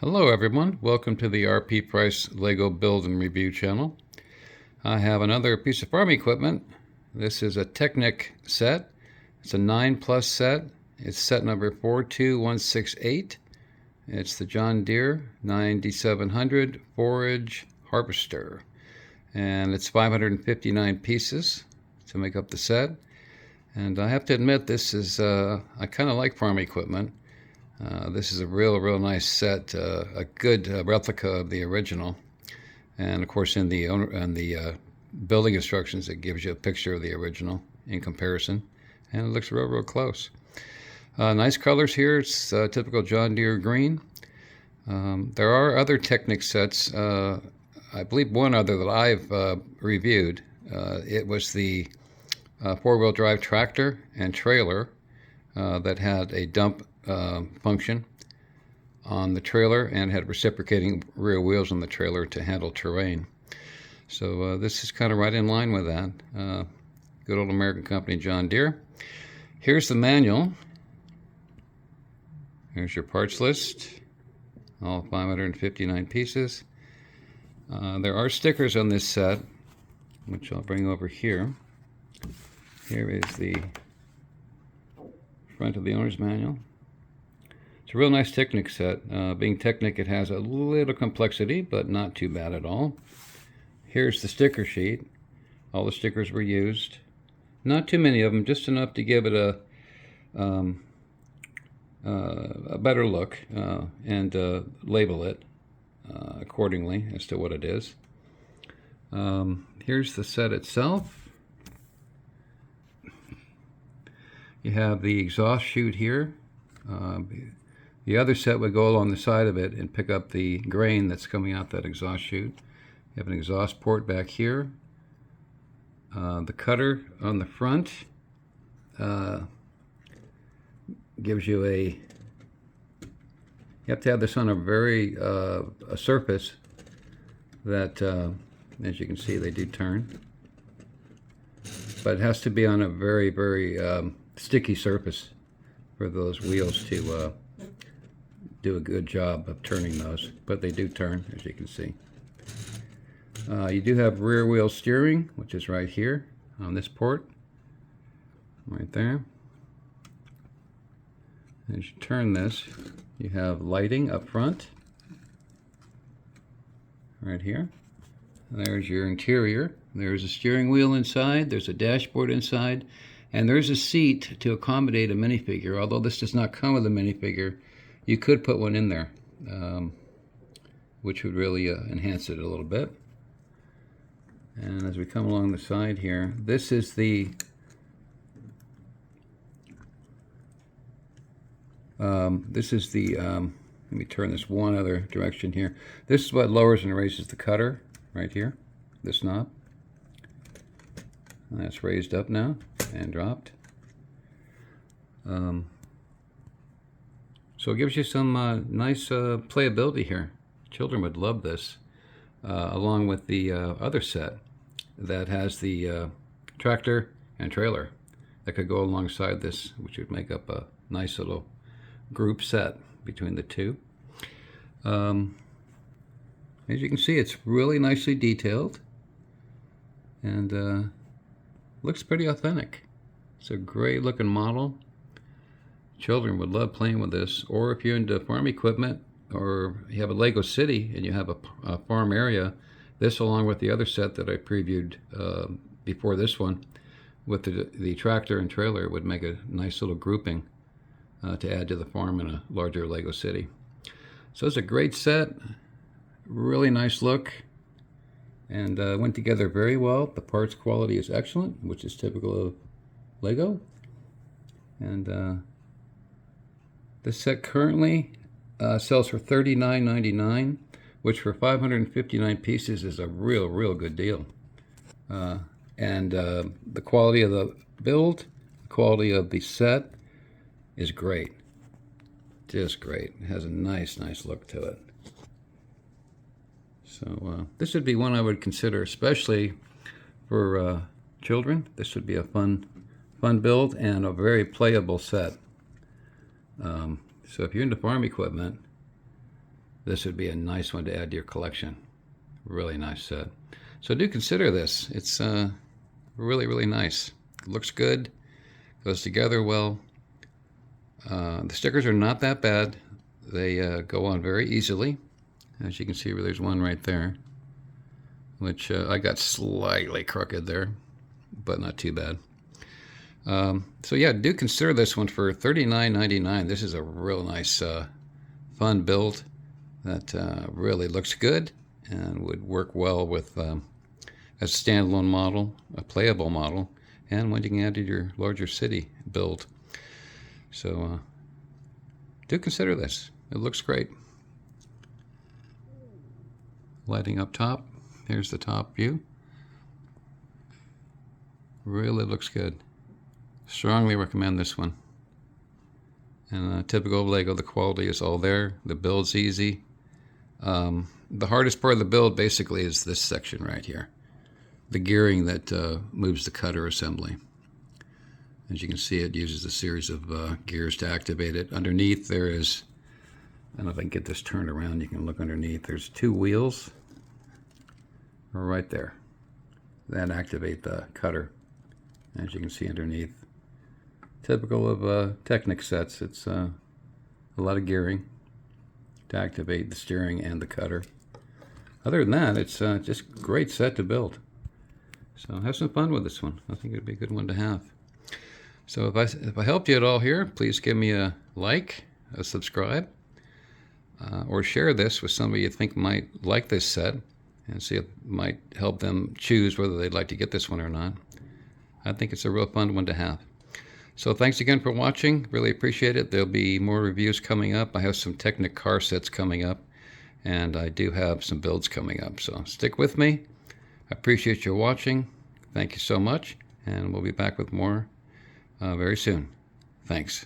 Hello everyone, welcome to the RP Price Lego Build and Review channel. I have another piece of farm equipment. This is a Technic set. It's a 9+ set. It's set number 42168. It's the John Deere 9700 Forage Harvester. And it's 559 pieces to make up the set. And I have to admit, this is, I kind of like farm equipment. This is a real nice set, a good replica of the original. And of course, in the building instructions, it gives you a picture of the original in comparison, and it looks real close. Nice colors here. It's typical John Deere green. There are other Technic sets. I believe one other that I've reviewed. It was the four-wheel drive tractor and trailer that had a dump function on the trailer and had reciprocating rear wheels on the trailer to handle terrain. So this is kind of right in line with that. Good old American company John Deere. Here's the manual. Here's your parts list, all 559 pieces. There are stickers on this set, which I'll bring over here. Here is the front of the owner's manual. It's a real nice Technic set. Being Technic, it has a little complexity, but not too bad at all. Here's the sticker sheet. All the stickers were used. Not too many of them, just enough to give it a better look and label it accordingly as to what it is. Here's the set itself. You have the exhaust chute here. The other set would go along the side of it and pick up the grain that's coming out that exhaust chute. You have an exhaust port back here. The cutter on the front gives you you have to have this on a surface that, as you can see, they do turn. But it has to be on a very sticky surface for those wheels to do a good job of turning those, but they do turn, as you can see. You do have rear wheel steering, which is right here on this port, right there. As you turn this, you have lighting up front, right here. There's your interior. There's a steering wheel inside, there's a dashboard inside, and there's a seat to accommodate a minifigure. Although this does not come with a minifigure, you could put one in there, which would really enhance it a little bit. And as we come along the side here, this is the let me turn this one other direction here. This is what lowers and raises the cutter, right here, this knob. And that's raised up now and dropped. So it gives you some nice playability here. Children would love this, along with the other set that has the tractor and trailer that could go alongside this, which would make up a nice little group set between the two. As you can see, it's really nicely detailed and looks pretty authentic. It's a great looking model. Children would love playing with this, or if you're into farm equipment, or you have a Lego city and you have a farm area, this along with the other set that I previewed before this one with the tractor and trailer would make a nice little grouping to add to the farm in a larger Lego city. So it's a great set, really nice look, and went together very well. The parts quality is excellent, which is typical of Lego. And this set currently sells for $39.99, which for 559 pieces is a real good deal. And the quality of the build, the quality of the set is great. Just great. It has a nice look to it. So this would be one I would consider, especially for children. This would be a fun build and a very playable set. So if you're into farm equipment, this would be a nice one to add to your collection. Really nice set. So do consider this. It's really, really nice. It looks good, goes together well. The stickers are not that bad. They go on very easily. As you can see, there's one right there, which I got slightly crooked there, but not too bad. So yeah, do consider this one for $39.99. This is a real nice, fun build that really looks good and would work well with a standalone model, a playable model, and one you can add to your larger city build. So do consider this. It looks great. Lighting up top. Here's the top view. Really looks good. Strongly recommend this one. And typical of Lego, the quality is all there. The build's easy. The hardest part of the build basically is this section right here. The gearing that moves the cutter assembly. As you can see, it uses a series of gears to activate it. Underneath there is, I don't know if I can get this turned around, you can look underneath. There's two wheels right there that activate the cutter. As you can see underneath. Typical of Technic sets, it's a lot of gearing to activate the steering and the cutter. Other than that, it's just a great set to build. So have some fun with this one. I think it'd be a good one to have. So if I helped you at all here, please give me a like, a subscribe, or share this with somebody you think might like this set and see if it might help them choose whether they'd like to get this one or not. I think it's a real fun one to have. So thanks again for watching. Really appreciate it. There'll be more reviews coming up. I have some Technic car sets coming up, and I do have some builds coming up. So stick with me. I appreciate you watching. Thank you so much, and we'll be back with more very soon. Thanks.